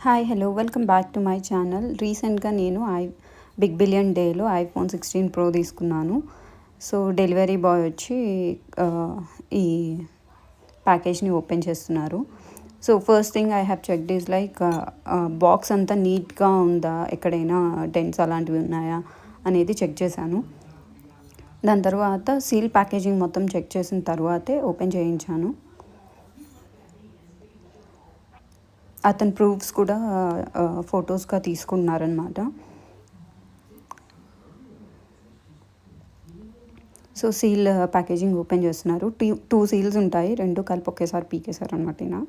Hi hello welcome back to my channel. రీసెంట్గా నేను big billion డేలో ఐఫోన్ 16 ప్రో తీసుకున్నాను. సో డెలివరీ బాయ్ వచ్చి ఈ ప్యాకేజ్ని ఓపెన్ చేస్తున్నారు. So first thing I have checked is like box అంతా నీట్గా ఉందా, ఎక్కడైనా డెంట్స్ అలాంటివి ఉన్నాయా అనేది చెక్ చేశాను. దాని తర్వాత సీల్ ప్యాకేజింగ్ మొత్తం చెక్ చేసిన తర్వాతే ఓపెన్ చేయించాను. అతని ప్రూఫ్స్ కూడా ఫొటోస్గా తీసుకున్నారనమాట. సో సీల్ ప్యాకేజింగ్ ఓపెన్ చేస్తున్నారు. టూ సీల్స్ ఉంటాయి, రెండు కలిపి ఒకేసారి పీకేశారు అనమాట. ఈయన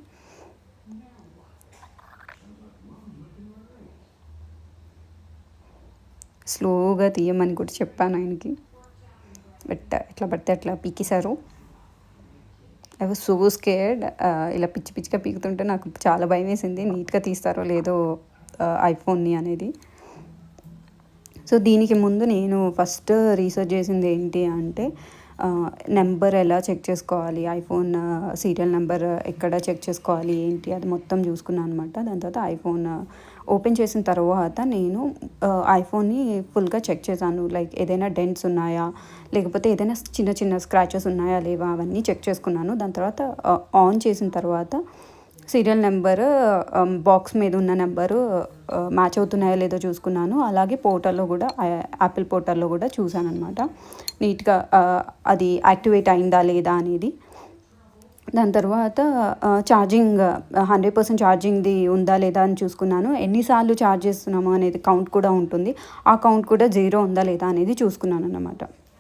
స్లోగా తీయమని కూడా చెప్పాను ఆయనకి, బట్ ఎట్లా పడితే అట్లా పీకేశారు. I was so scared. ఇలా పిచ్చి పిచ్చిగా పీకుతుంటే నాకు చాలా భయం వేసింది, నీట్గా తీస్తారో లేదో ఐఫోన్ని అనేది. సో దీనికి ముందు నేను ఫస్ట్ రీసెర్చ్ చేసింది ఏంటి అంటే, నెంబర్ ఎలా చెక్ చేసుకోవాలి, ఐఫోన్ సీరియల్ నెంబర్ ఎక్కడ చెక్ చేసుకోవాలి ఏంటి, అది మొత్తం చూసుకున్నాను అనమాట. దాని తర్వాత ఐఫోన్ ఓపెన్ చేసిన తర్వాత నేను ఐఫోన్ని ఫుల్గా చెక్ చేశాను. లైక్ ఏదైనా డెంట్స్ ఉన్నాయా, లేకపోతే ఏదైనా చిన్న చిన్న స్క్రాచెస్ ఉన్నాయా లేవా, అవన్నీ చెక్ చేసుకున్నాను. దాని తర్వాత ఆన్ చేసిన తర్వాత సీరియల్ నెంబరు బాక్స్ మీద ఉన్న నెంబరు మ్యాచ్ అవుతున్నాయో లేదో చూసుకున్నాను. అలాగే పోర్టల్లో కూడా, యాపిల్ పోర్టల్లో కూడా చూశాను అనమాట నీట్గా అది యాక్టివేట్ అయిందా లేదా అనేది. దాని తర్వాత ఛార్జింగ్ 100% ఛార్జింగ్ది ఉందా లేదా అని చూసుకున్నాను. ఎన్నిసార్లు ఛార్జ్ చేస్తున్నామో అనేది కౌంట్ కూడా ఉంటుంది, ఆ కౌంట్ కూడా 0 ఉందా లేదా అనేది చూసుకున్నాను అన్నమాట.